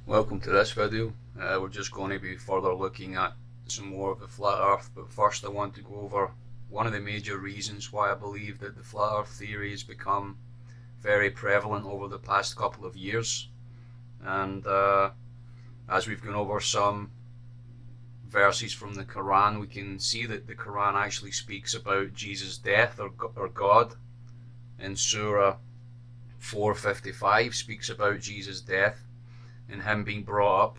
Welcome to this video. We're just going to be further looking at some more of the flat earth, but first I want to go over one of the major reasons why I believe that the flat earth theory has become very prevalent over the past couple of years. And as we've gone over some verses from the Quran, we can see that the Quran actually speaks about Jesus' death, or God. In Surah 4:55 speaks about Jesus' death and him being brought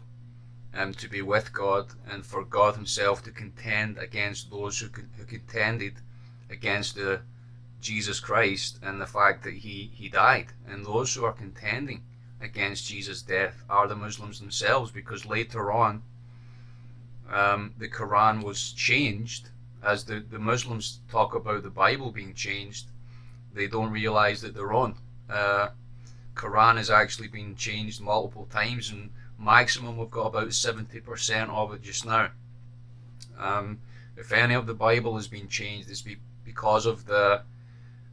up to be with God, and for God himself to contend against those who contended against Jesus Christ, and the fact that he died. And those who are contending against Jesus' death are the Muslims themselves, because later on the Quran was changed. As the Muslims talk about the Bible being changed, they don't realize that their own Quran has actually been changed multiple times, and maximum we've got about 70% of it just now. If any of the Bible has been changed, it's because of the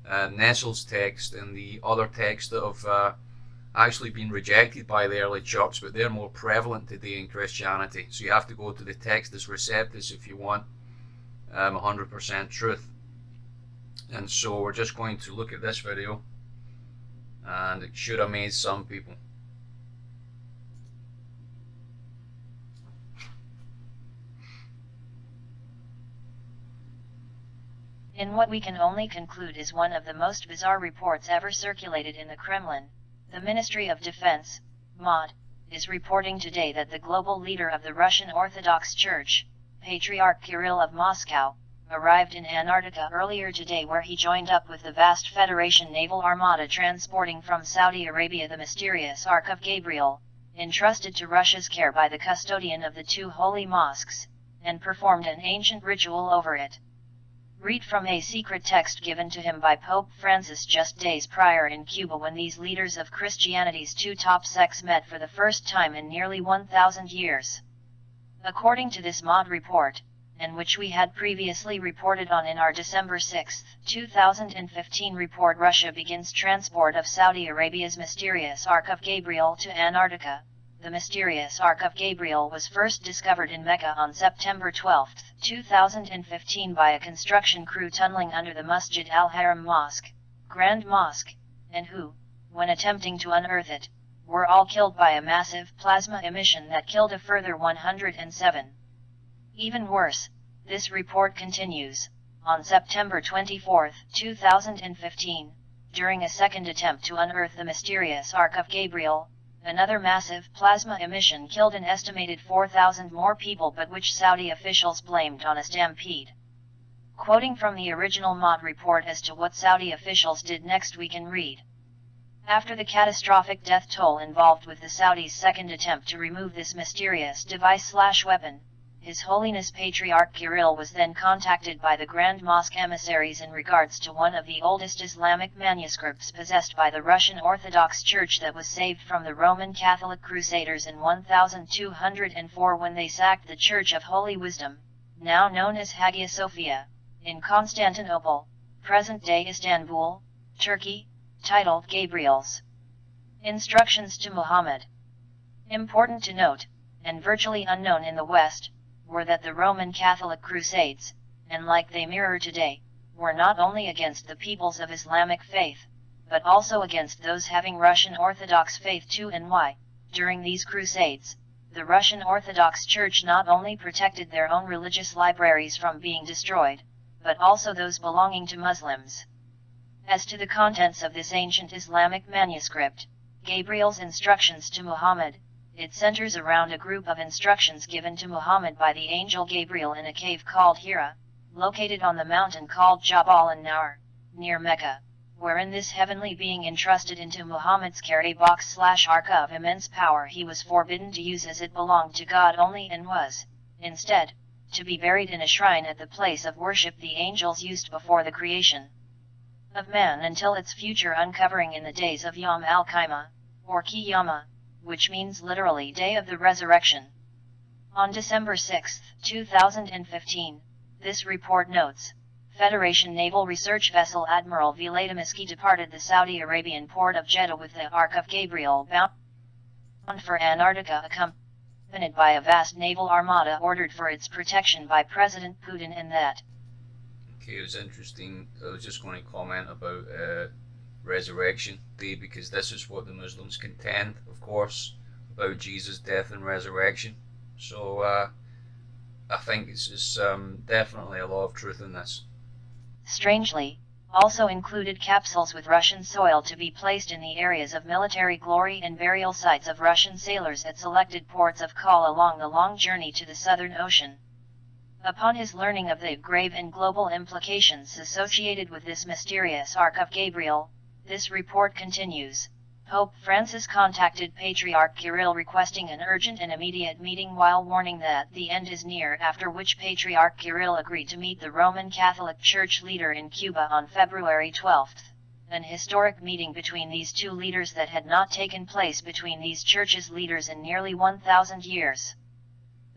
Nestle's text and the other texts that have actually been rejected by the early church, but they're more prevalent today in Christianity. So you have to go to the Textus Receptus if you want 100% truth. And so we're just going to look at this video, and it should amaze some people. In what we can only conclude is one of the most bizarre reports ever circulated in the Kremlin, the Ministry of Defense, MOD, is reporting today that the global leader of the Russian Orthodox Church, Patriarch Kirill of Moscow, arrived in Antarctica earlier today, where he joined up with the vast Federation naval armada transporting from Saudi Arabia the mysterious Ark of Gabriel, entrusted to Russia's care by the custodian of the two holy mosques, and performed an ancient ritual over it. Read from a secret text given to him by Pope Francis just days prior in Cuba, when these leaders of Christianity's two top sects met for the first time in nearly 1,000 years. According to this MOD report, and which we had previously reported on in our December 6, 2015 report, Russia begins transport of Saudi Arabia's mysterious Ark of Gabriel to Antarctica. The mysterious Ark of Gabriel was first discovered in Mecca on September 12, 2015 by a construction crew tunneling under the Masjid al-Haram Mosque, Grand Mosque, and who, when attempting to unearth it, were all killed by a massive plasma emission that killed a further 107. Even worse, this report continues. On September 24, 2015, during a second attempt to unearth the mysterious Ark of Gabriel, another massive plasma emission killed an estimated 4,000 more people, but which Saudi officials blamed on a stampede. Quoting from the original MOD report as to what Saudi officials did next, we can read: after the catastrophic death toll involved with the Saudis' second attempt to remove this mysterious device/weapon, His Holiness Patriarch Kirill was then contacted by the Grand Mosque emissaries in regards to one of the oldest Islamic manuscripts possessed by the Russian Orthodox Church that was saved from the Roman Catholic Crusaders in 1204, when they sacked the Church of Holy Wisdom, now known as Hagia Sophia, in Constantinople, present-day Istanbul, Turkey, titled Gabriel's Instructions to Muhammad. Important to note, and virtually unknown in the West, were that the Roman Catholic Crusades, and like they mirror today, were not only against the peoples of Islamic faith, but also against those having Russian Orthodox faith too. And why? During these crusades, the Russian Orthodox Church not only protected their own religious libraries from being destroyed, but also those belonging to Muslims. As to the contents of this ancient Islamic manuscript, Gabriel's Instructions to Muhammad, it centers around a group of instructions given to Muhammad by the angel Gabriel in a cave called Hira, located on the mountain called Jabal an-Nur, near Mecca, wherein this heavenly being entrusted into Muhammad's care a box/ark of immense power he was forbidden to use, as it belonged to God only and was, instead, to be buried in a shrine at the place of worship the angels used before the creation of man until its future uncovering in the days of Yom al-Qiyamah, or Qiyamah, which means literally Day of the Resurrection. On December 6, 2015, this report notes, Federation naval research vessel Admiral Vladimirsky departed the Saudi Arabian port of Jeddah with the Ark of Gabriel bound for Antarctica, accompanied by a vast naval armada ordered for its protection by President Putin, and that. Okay, it was interesting. I was just going to comment about Resurrection Day, because this is what the Muslims contend, of course, about Jesus' death and resurrection. So I think it's definitely a lot of truth in this. Strangely, also included capsules with Russian soil to be placed in the areas of military glory and burial sites of Russian sailors at selected ports of call along the long journey to the Southern Ocean. Upon his learning of the grave and global implications associated with this mysterious Ark of Gabriel, this report continues. Pope Francis contacted Patriarch Kirill requesting an urgent and immediate meeting while warning that the end is near, after which Patriarch Kirill agreed to meet the Roman Catholic Church leader in Cuba on February 12, an historic meeting between these two leaders that had not taken place between these churches' leaders in nearly 1,000 years.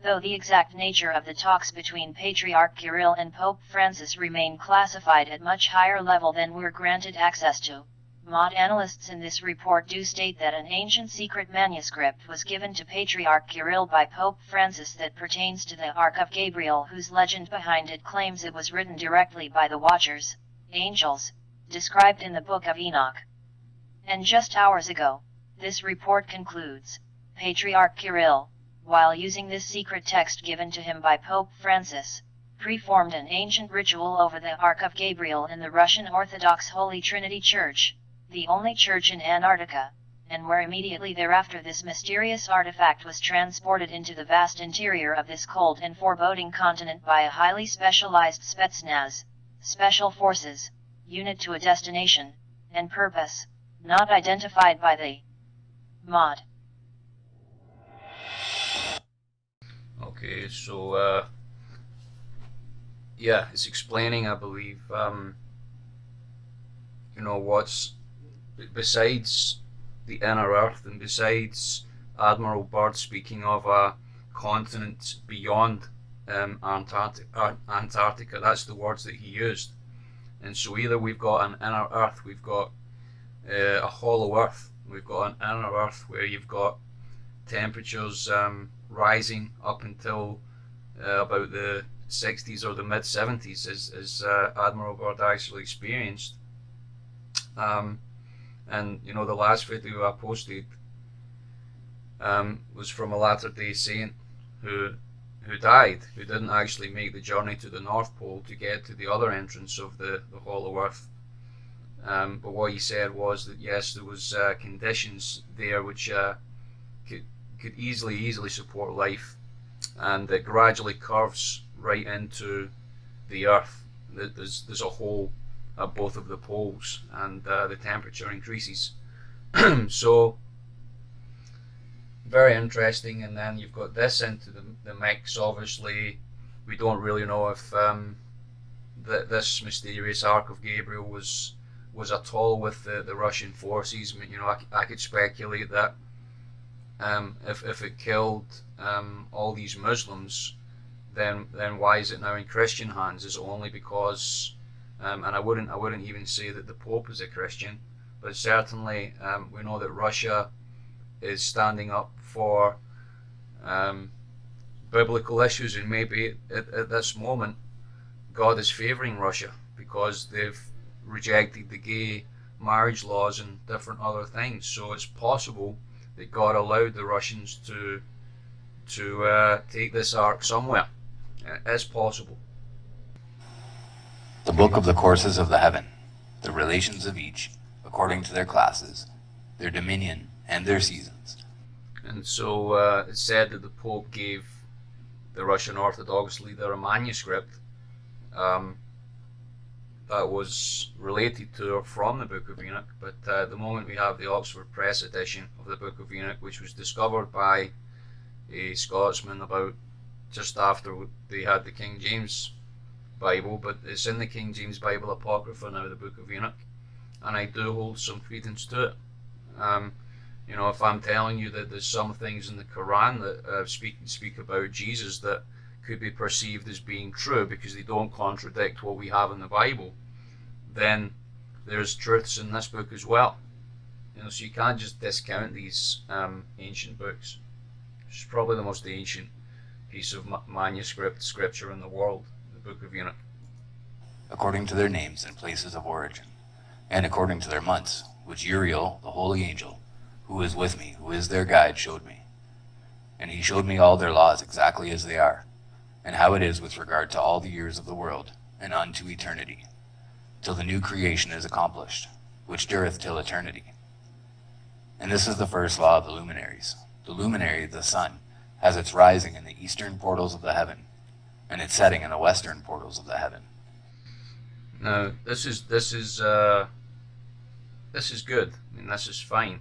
Though the exact nature of the talks between Patriarch Kirill and Pope Francis remain classified at much higher level than we're granted access to, analysts in this report do state that an ancient secret manuscript was given to Patriarch Kirill by Pope Francis that pertains to the Ark of Gabriel, whose legend behind it claims it was written directly by the Watchers, angels, described in the Book of Enoch. And just hours ago, this report concludes, Patriarch Kirill, while using this secret text given to him by Pope Francis, performed an ancient ritual over the Ark of Gabriel in the Russian Orthodox Holy Trinity Church, the only church in Antarctica, and where immediately thereafter this mysterious artifact was transported into the vast interior of this cold and foreboding continent by a highly specialized Spetsnaz, Special Forces, unit to a destination, and purpose, not identified by the mod. Okay, so yeah, it's explaining, I believe, what's besides the inner Earth, and besides Admiral Byrd speaking of a continent beyond Antarctica. That's the words that he used. And so either we've got an inner Earth, we've got a hollow Earth, we've got an inner Earth where you've got temperatures rising up until about the 60s or the mid 70s, as Admiral Byrd actually experienced. And the last video I posted was from a Latter-day Saint who died, who didn't actually make the journey to the North Pole to get to the other entrance of the hollow Earth. But what he said was that yes, there was conditions there which could easily support life, and it gradually curves right into the Earth. There's a hole at both of the poles, and the temperature increases. So very interesting. And then you've got this into the mix. Obviously we don't really know if this mysterious Ark of Gabriel was at all with the Russian forces. I mean, I could speculate that if it killed all these Muslims, then why is it now in Christian hands? Is it only because and I wouldn't even say that the Pope is a Christian, but certainly we know that Russia is standing up for biblical issues, and maybe at this moment God is favouring Russia because they've rejected the gay marriage laws and different other things. So it's possible that God allowed the Russians to take this ark somewhere. It's possible. The book of the courses of the heaven, the relations of each, according to their classes, their dominion, and their seasons. And so it's said that the Pope gave the Russian Orthodox leader a manuscript that was related to or from the Book of Enoch, but at the moment we have the Oxford Press edition of the Book of Enoch, which was discovered by a Scotsman about just after they had the King James Bible, but it's in the King James Bible Apocrypha now, the Book of Enoch, and I do hold some credence to it. If I'm telling you that there's some things in the Quran that speak about Jesus that could be perceived as being true because they don't contradict what we have in the Bible, then there's truths in this book as well. So you can't just discount these ancient books. It's probably the most ancient piece of manuscript scripture in the world, the Book of Enoch. According to their names and places of origin, and according to their months, which Uriel, the holy angel, who is with me, who is their guide, showed me. And he showed me all their laws exactly as they are, and how it is with regard to all the years of the world, and unto eternity, till the new creation is accomplished, which dureth till eternity. And this is the first law of the luminaries. The luminary, the sun, has its rising in the eastern portals of the heaven, and its setting in the western portals of the heaven. Now, this is good. I mean, this is fine.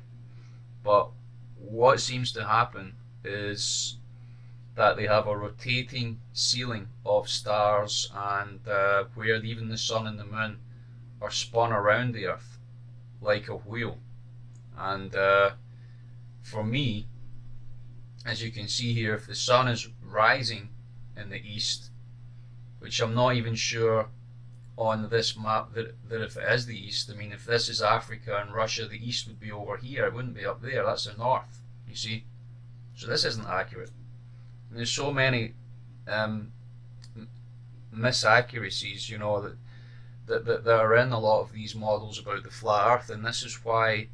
But what seems to happen is that they have a rotating ceiling of stars, and where even the sun and the moon are spun around the earth like a wheel. And for me, as you can see here, if the sun is rising in the east, which I'm not even sure on this map that if it is the east, I mean, if this is Africa and Russia, the east would be over here, it wouldn't be up there, that's the north, you see. So this isn't accurate. And there's so many misaccuracies, that are in a lot of these models about the flat earth, and this is why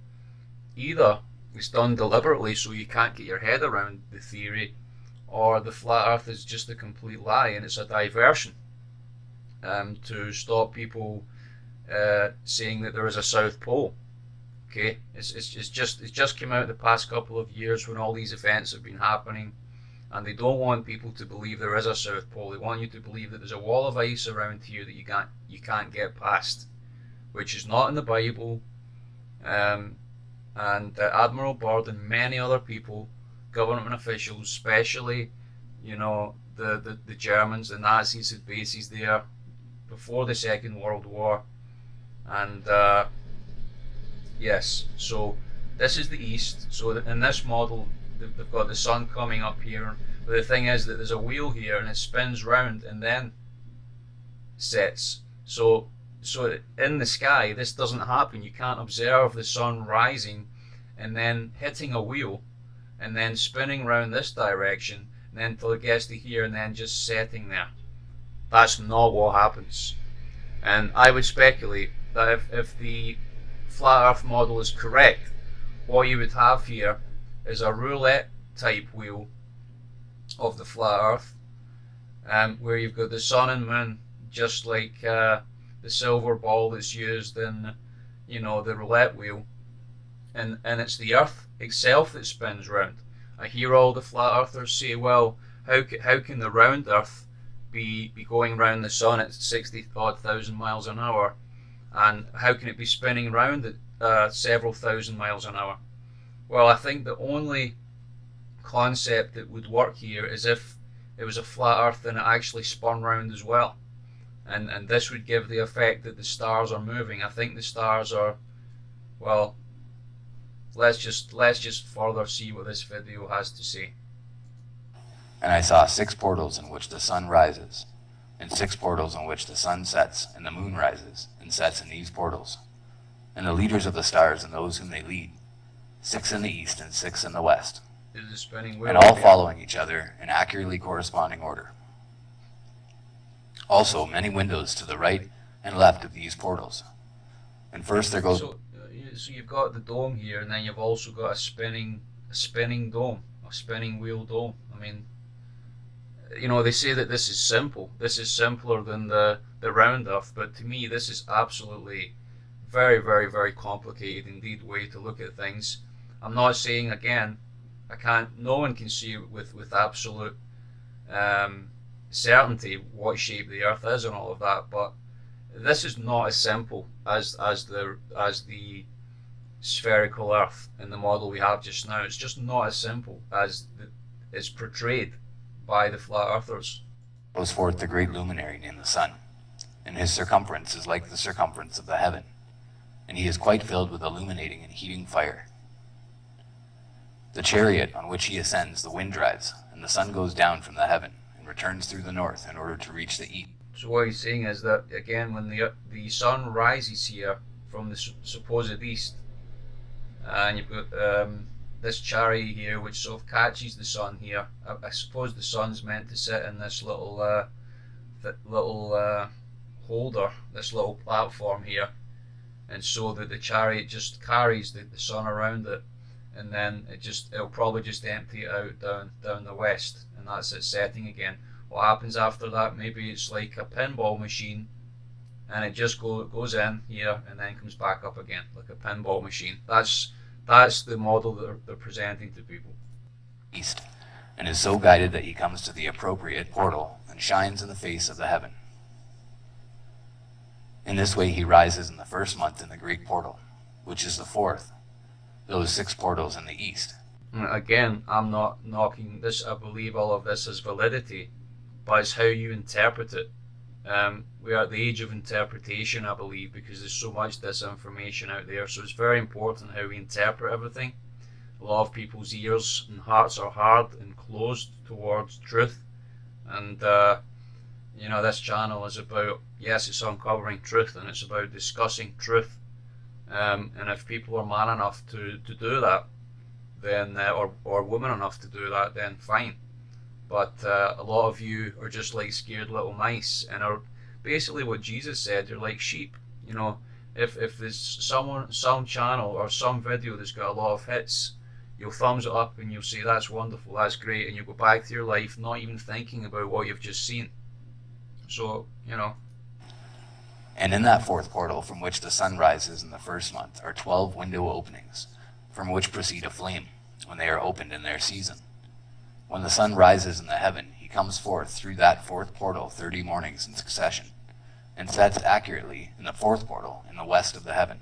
either it's done deliberately so you can't get your head around the theory, or the flat earth is just a complete lie and it's a diversion to stop people saying that there is a South Pole. Okay, it's just come out the past couple of years when all these events have been happening, and they don't want people to believe there is a South Pole. They want you to believe that there's a wall of ice around here that you can't get past, which is not in the Bible. And Admiral Byrd and many other people, government officials, especially, the Germans, the Nazis had bases there before the Second World War. And yes, so this is the east. So in this model, they've got the sun coming up here. But the thing is that there's a wheel here and it spins round and then sets. So in the sky, this doesn't happen. You can't observe the sun rising and then hitting a wheel and then spinning round this direction and then till it gets to here and then just setting there. That's not what happens. And I would speculate that if the flat earth model is correct, what you would have here is a roulette type wheel of the flat earth, where you've got the sun and moon, just like the silver ball that's used in the roulette wheel, and it's the earth itself that spins round. I hear all the flat earthers say, well, how can the round earth be going round the sun at 60,000 miles an hour, and how can it be spinning round at several thousand miles an hour? Well, I think the only concept that would work here is if it was a flat earth and it actually spun round as well, and this would give the effect that the stars are moving. I think the stars are, well, let's just further see what this video has to say. And I saw 6 portals in which the sun rises, and 6 portals in which the sun sets, and the moon rises and sets in these portals, and the leaders of the stars and those whom they lead, 6 in the east and 6 in the west, Is it spinning wheel? and all following each other in accurately corresponding order. Also many windows to the right and left of these portals. And first there goes... So you've got the dome here, and then you've also got a spinning dome, a spinning wheel dome. I mean, they say that this is simple. This is simpler than the round earth, but to me this is absolutely very, very, very complicated indeed way to look at things. I'm not saying, again, no one can see with absolute certainty what shape the earth is and all of that, but this is not as simple as the spherical earth in the model we have just now. It's just not as simple as it's portrayed by the flat earthers. Goes forth the great luminary named the sun, and his circumference is like the circumference of the heaven, and he is quite filled with illuminating and heating fire. The chariot on which he ascends the wind drives, and the sun goes down from the heaven and returns through the north in order to reach the east. So what he's saying is that, again, when the sun rises here from the supposed east, and you've got this chariot here, which sort of catches the sun here. I suppose the sun's meant to sit in this little holder, this little platform here, and so that the chariot just carries the sun around it, and then it'll probably just empty it out down the west, and that's it setting again. What happens after that? Maybe it's like a pinball machine, and it just goes in here and then comes back up again like a pinball machine. That's the model that they're presenting to people. East, and is so guided that he comes to the appropriate portal and shines in the face of the heaven. In this way he rises in the first month in the Greek portal, which is the fourth, those 6 portals in the east. Again, I'm not knocking this. I believe all of this has validity, but it's how you interpret it. We are at the age of interpretation, I believe, because there's so much disinformation out there. So it's very important how we interpret everything. A lot of people's ears and hearts are hard and closed towards truth. And, this channel is about, yes, it's uncovering truth, and it's about discussing truth. And if people are man enough to do that, then or woman enough to do that, then fine. But a lot of you are just like scared little mice, and are basically what Jesus said. You're like sheep. If there's some channel or some video that's got a lot of hits, you'll thumbs it up and you'll say that's wonderful, that's great, and you'll go back to your life not even thinking about what you've just seen. So And in that fourth portal from which the sun rises in the first month are 12 window openings, from which proceed a flame when they are opened in their season. When the sun rises in the heaven, he comes forth through that fourth portal 30 mornings in succession, and sets accurately in the fourth portal in the west of the heaven.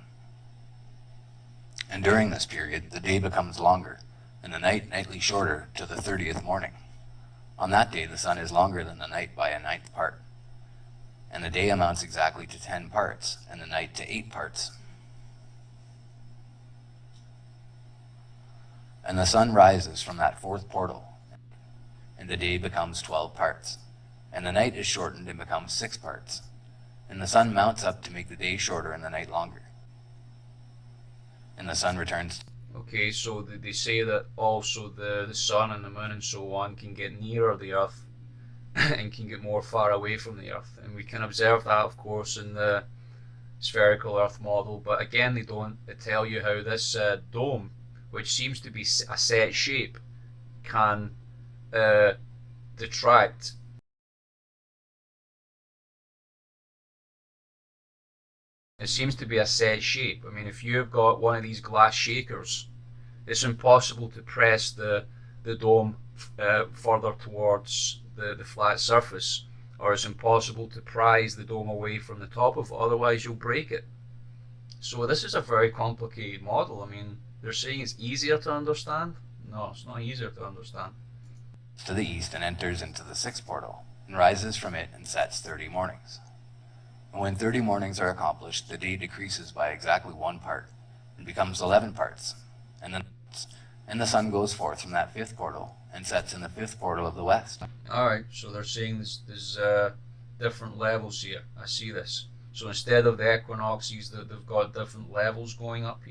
And during this period, the day becomes longer, and the night nightly shorter to the 30th morning. On that day, the sun is longer than the night by a 9th part, and the day amounts exactly to 10 parts, and the night to 8 parts. And the sun rises from that fourth portal, and the day becomes 12 parts, and the night is shortened and becomes 6 parts, and the sun mounts up to make the day shorter and the night longer. And the sun returns. Okay, so they say that also the sun and the moon and so on can get nearer the earth and can get more far away from the earth, and we can observe that, of course, in the spherical earth model. But again, they don't tell you how this dome, which seems to be a set shape, can detract. It seems to be a set shape. I mean, if you've got one of these glass shakers, it's impossible to press the dome further towards the flat surface, or it's impossible to prise the dome away from the top of it, otherwise you'll break it. So this is a very complicated model. I mean, they're saying it's easier to understand. No, it's not easier to understand. To the east and enters into the 6th portal, and rises from it and sets 30 mornings. And when 30 mornings are accomplished, the day decreases by exactly 1 part, and becomes 11 parts. And the sun goes forth from that 5th portal, and sets in the 5th portal of the west. Alright, so they're saying there's different levels here. I see this. So instead of the equinoxes, they've got different levels going up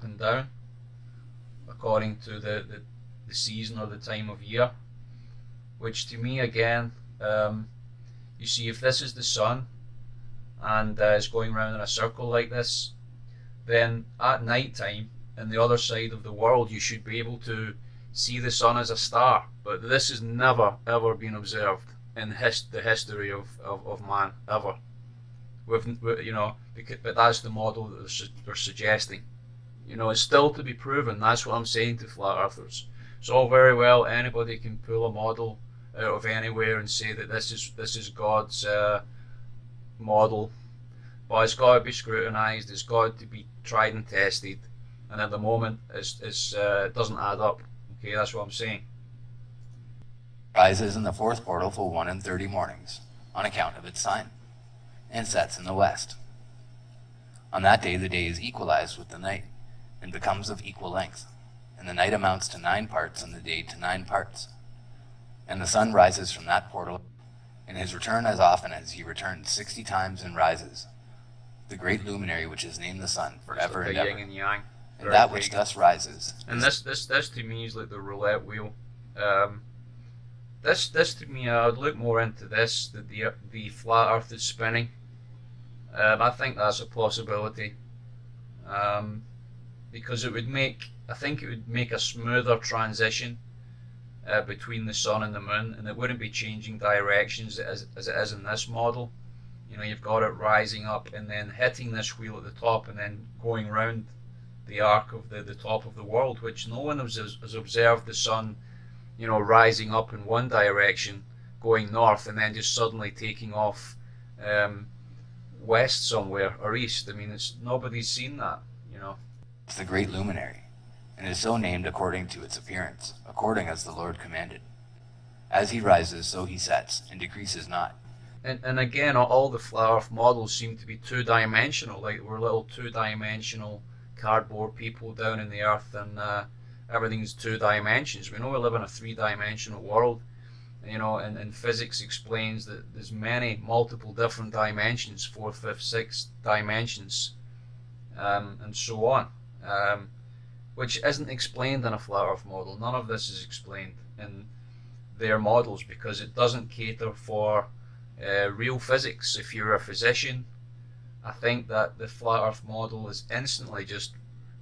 and down, according to the season or the time of year. Which to me, again, you see, if this is the sun and it's going around in a circle like this, then at night time in the other side of the world you should be able to see the sun as a star. But this has never ever been observed in the history of man, ever. But that's the model that they're suggesting. It's still to be proven. That's what I'm saying to flat earthers. It's all very well, anybody can pull a model out of anywhere and say that this is God's model, but it's got to be scrutinized. It's got to be tried and tested, and at the moment it doesn't add up. Okay, that's what I'm saying. Rises in the 4th portal for 1 and 30 mornings, on account of its sign, and sets in the west. On that day the day is equalized with the night, and becomes of equal length, and the night amounts to 9 parts, and the day to 9 parts. And the sun rises from that portal, in his return as often as he returns 60 times and rises, the great luminary which is named the sun, forever like and a ever. yin and yang. and that which thus rises. And this to me is like the roulette wheel. This to me, I would look more into this, that the flat Earth is spinning. I think that's a possibility, because it would make, I think it would make a smoother transition between the sun and the moon, and it wouldn't be changing directions as it is in this model. You know, you've got it rising up and then hitting this wheel at the top and then going round the arc of the top of the world, which no one has observed the sun, you know, rising up in one direction, going north, and then just suddenly taking off west somewhere or east. I mean, nobody's seen that, you know. It's the great luminary, and is so named according to its appearance, according as the Lord commanded. As he rises, so he sets, and decreases not. And again, all the flat Earth models seem to be two-dimensional, like we're little two-dimensional cardboard people down in the earth, and everything's two dimensions. We know we live in a three-dimensional world, you know, and physics explains that there's multiple different dimensions, fourth, fifth, sixth dimensions, and so on, which isn't explained in a flat Earth model. None of this is explained in their models because it doesn't cater for real physics. If you're a physician, I think that the flat Earth model is instantly just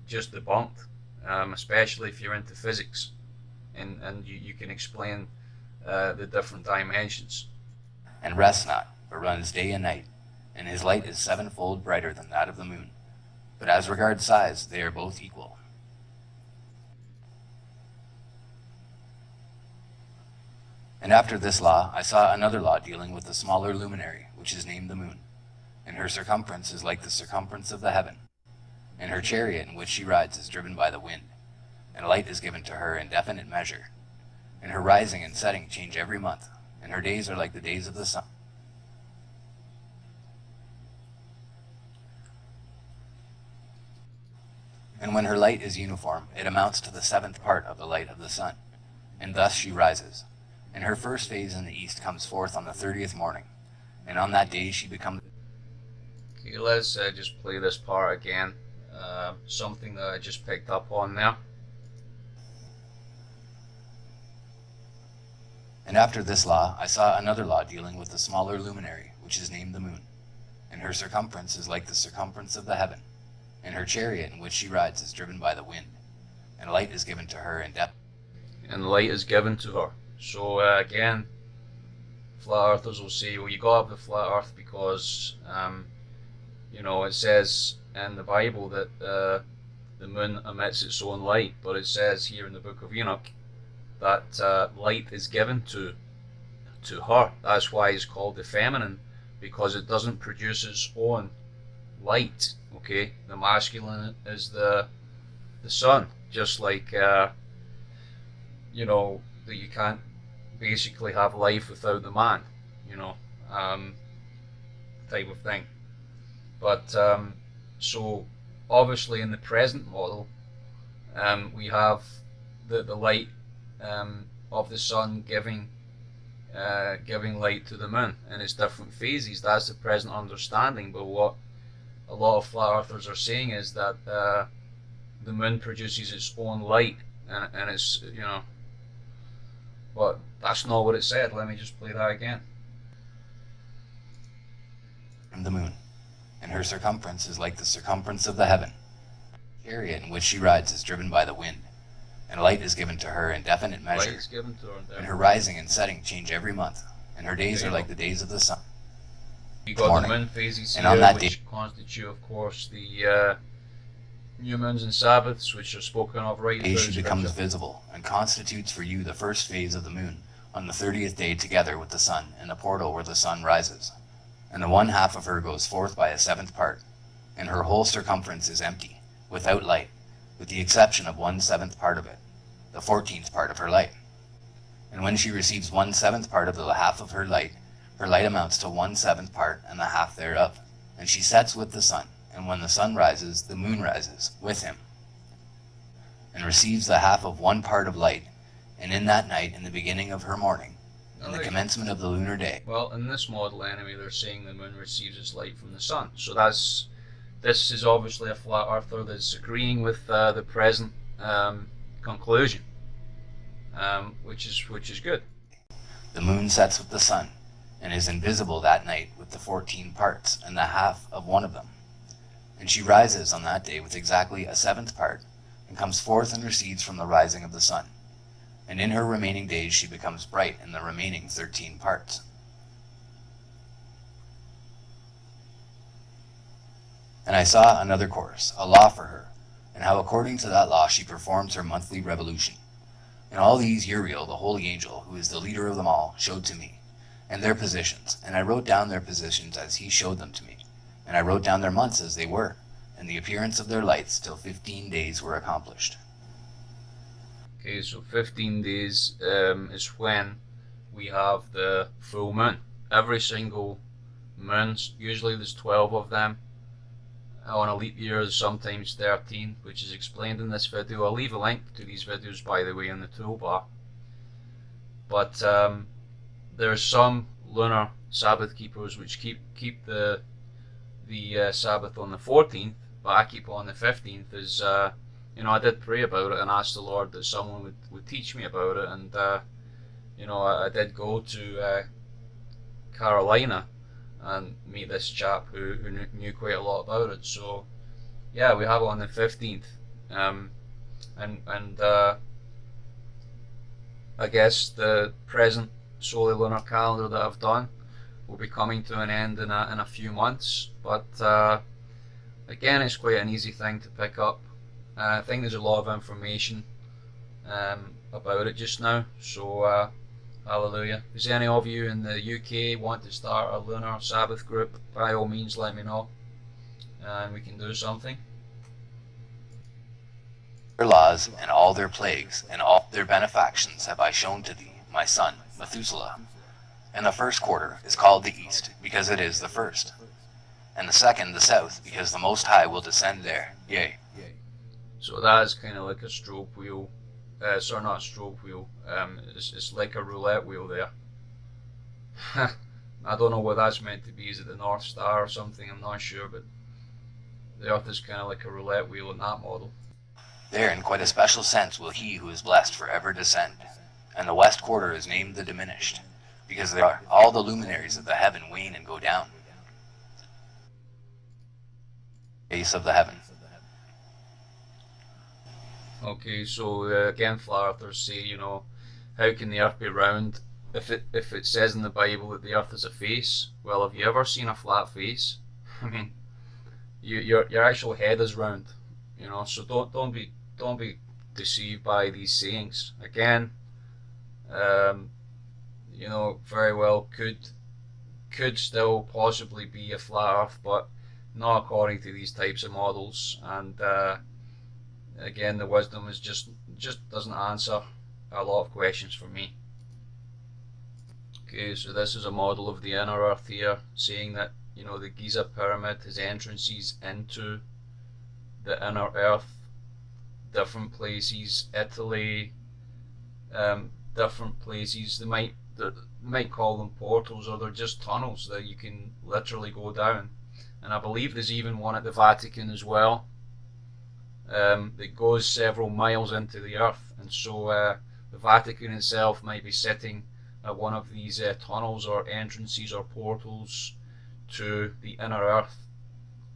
debunked, especially if you're into physics and you can explain the different dimensions. And rests not, but runs day and night, and his light is sevenfold brighter than that of the moon. But as regards size, they are both equal. And after this law, I saw another law dealing with the smaller luminary, which is named the moon. And her circumference is like the circumference of the heaven. And her chariot in which she rides is driven by the wind. And light is given to her in definite measure. And her rising and setting change every month. And her days are like the days of the sun. And when her light is uniform, it amounts to the seventh part of the light of the sun. And thus she rises. And her first phase in the east comes forth on the 30th morning. And on that day she becomes... Okay, let's just play this part again. Something that I just picked up on there. And after this law, I saw another law dealing with the smaller luminary, which is named the moon. And her circumference is like the circumference of the heaven. And her chariot in which she rides is driven by the wind. And light is given to her in depth. And light is given to her. So again, flat earthers will say, well, you got to have the flat earth because, you know, it says in the Bible that the moon emits its own light, but it says here in the book of Enoch that light is given to her. That's why it's called the feminine, because it doesn't produce its own light. Okay, the masculine is the sun, just like you know, that you can't basically have life without the man, you know, type of thing. But so obviously in the present model, we have the light of the sun giving light to the moon in its different phases. That's the present understanding. But what a lot of flat earthers are saying is that the moon produces its own light, and it's, you know, but that's not what it said. Let me just play that again. The moon, and her circumference is like the circumference of the heaven. The chariot in which she rides is driven by the wind, and light is given to her in definite measure. Light is given to her in definite and her rising and setting change every month, and her days are like the days of the sun. You got the moon phases and here, on that which constitute, of course, the new moons and Sabbaths, which are spoken of right through she becomes Scripture. visible, and constitutes for you the first phase of the moon, on the 30th day together with the sun, in the portal where the sun rises. And the one half of her goes forth by a seventh part, and her whole circumference is empty, without light, with the exception of 1/7 part of it, the 14th part of her light. And when she receives 1/7 part of the half of her light amounts to 1/7 part and the half thereof. And she sets with the sun, and when the sun rises, the moon rises with him, and receives the half of 1 part of light, and in that night, in the beginning of her morning, in the commencement of the lunar day. Well, in this model anyway, they're saying the moon receives its light from the sun. So that's this is obviously a flat earther that's agreeing with the present conclusion, which is good. The moon sets with the sun, and is invisible that night with the 14 parts and the half of one of them. And she rises on that day with exactly a seventh part, and comes forth and recedes from the rising of the sun. And in her remaining days she becomes bright in the remaining 13 parts. And I saw another course, a law for her, and how according to that law she performs her monthly revolution. And all these Uriel, the holy angel, who is the leader of them all, showed to me, and their positions. And I wrote down their positions as he showed them to me. And I wrote down their months as they were, and the appearance of their lights, till 15 days were accomplished. Okay, so 15 days is when we have the full moon. Every single moon, usually there's 12 of them. On a leap year, there's sometimes 13, which is explained in this video. I'll leave a link to these videos, by the way, in the toolbar. But there's some lunar Sabbath keepers which keep the Sabbath on the 14th, but I keep on the 15th. As I did pray about it and asked the Lord that someone would teach me about it, and I did go to Carolina and meet this chap who knew quite a lot about it. So yeah, we have it on the 15th, and I guess the present solar lunar calendar that I've done will be coming to an end in a few months, but again, it's quite an easy thing to pick up. I think there's a lot of information about it just now, so hallelujah. If any of you in the UK want to start a lunar Sabbath group, by all means let me know, and we can do something. Their laws and all their plagues and all their benefactions have I shown to thee, my son, Methuselah. And the first quarter is called the east, because it is the first, and the second the south, because the Most High will descend there, yea. So that is kind of like a stroke wheel. Sorry, not a stroke wheel. It's like a roulette wheel there. I don't know what that's meant to be. Is it the North Star or something? I'm not sure, but the Earth is kind of like a roulette wheel in that model. There, in quite a special sense, will he who is blessed forever descend. And the west quarter is named the diminished, because there are all the luminaries of the heaven wane and go down. Face of the heaven. Okay, so again, flat earthers say, how can the Earth be round if it says in the Bible that the Earth is a face? Well, have you ever seen a flat face? I mean, your actual head is round, So don't be deceived by these sayings. Again, very well could still possibly be a flat Earth, but not according to these types of models. And again, the wisdom is just doesn't answer a lot of questions for me. Okay, so this is a model of the inner Earth here, saying that the Giza pyramid has entrances into the inner Earth, different places, Italy, different places. They might call them portals, or they're just tunnels that you can literally go down. And I believe there's even one at the Vatican as well, that goes several miles into the Earth. And so the Vatican itself might be sitting at one of these tunnels or entrances or portals to the inner Earth.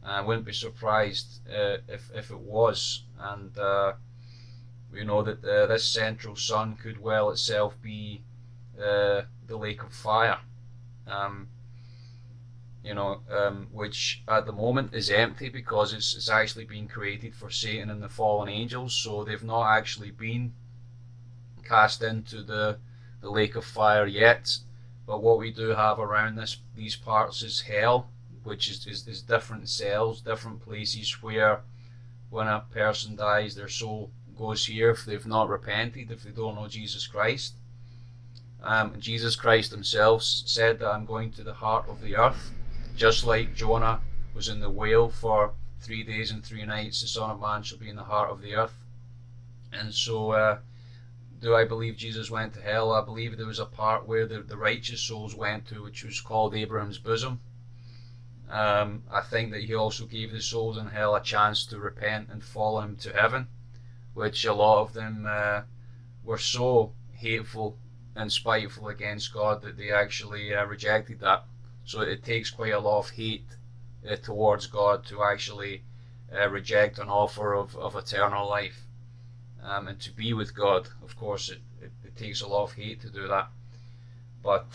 I wouldn't be surprised if it was. And we know that this central sun could well itself be the lake of fire, which at the moment is empty because it's actually been created for Satan and the fallen angels, so they've not actually been cast into the lake of fire yet. But what we do have around these parts is hell, which is different cells, different places where when a person dies, their soul goes here if they've not repented, if they don't know Jesus Christ. Jesus Christ himself said that I'm going to the heart of the earth, just like Jonah was in the whale for 3 days and 3 nights, the Son of Man shall be in the heart of the earth. And so do I believe Jesus went to hell? I believe there was a part where the righteous souls went to, which was called Abraham's bosom. I think that he also gave the souls in hell a chance to repent and follow him to heaven, which a lot of them were so hateful and spiteful against God that they actually rejected that. So it takes quite a lot of hate towards God to actually reject an offer of eternal life. And to be with God, of course, it takes a lot of hate to do that. But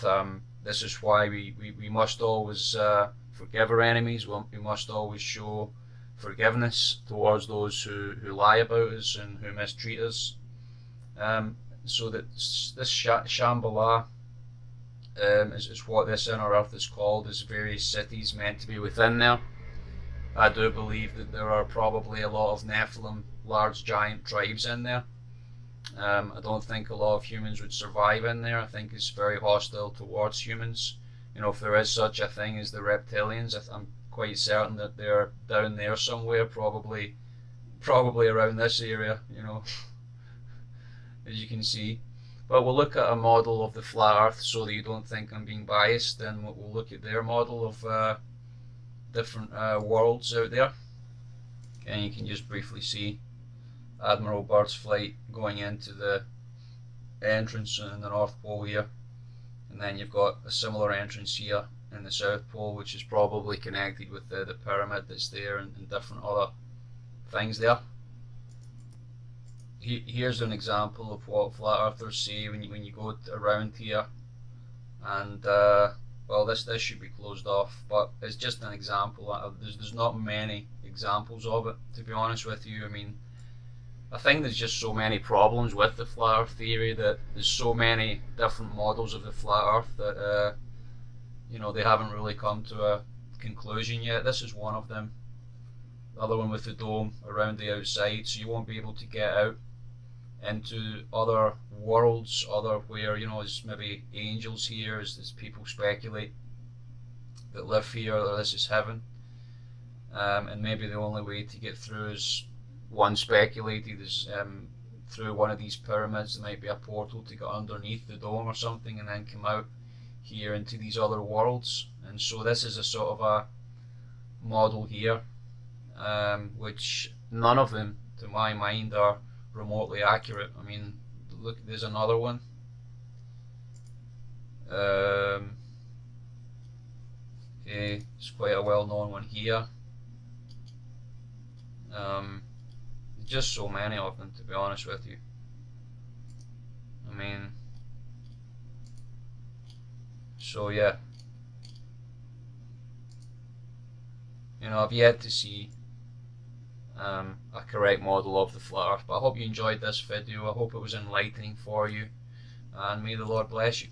this is why we must always forgive our enemies. We must always show forgiveness towards those who lie about us and who mistreat us. So that this Shambhala is what this inner earth is called. There's various cities meant to be within there. I do believe that there are probably a lot of Nephilim, large giant tribes in there. I don't think a lot of humans would survive in there. I think it's very hostile towards humans. You know, if there is such a thing as the reptilians, I'm quite certain that they're down there somewhere, probably around this area, you know, as you can see. But we'll look at a model of the flat earth so that you don't think I'm being biased. Then we'll look at their model of different worlds out there. And you can just briefly see Admiral Byrd's flight going into the entrance in the North Pole here, and then you've got a similar entrance here in the South Pole, which is probably connected with the pyramid that's there and different other things there. Here's an example of what flat earthers say when you go around here, and well, this should be closed off, but it's just an example. There's not many examples of it, to be honest with you. I mean, I think there's just so many problems with the flat earth theory that there's so many different models of the flat earth that you know, they haven't really come to a conclusion yet. This is one of them. The other one with the dome around the outside, so you won't be able to get out into other worlds, where, you know, there's maybe angels here, as people speculate, that live here, or this is heaven. And maybe the only way to get through is, one speculated, is through one of these pyramids. There might be a portal to get underneath the dome or something and then come out here into these other worlds. And so this is a sort of a model here, which none of them, to my mind, are remotely accurate. I mean, look, there's another one. Okay, it's quite a well-known one here. Just so many of them, to be honest with you. I mean, so yeah, you know, I've yet to see a correct model of the flat earth, but I hope you enjoyed this video. I hope it was enlightening for you, and may the Lord bless you.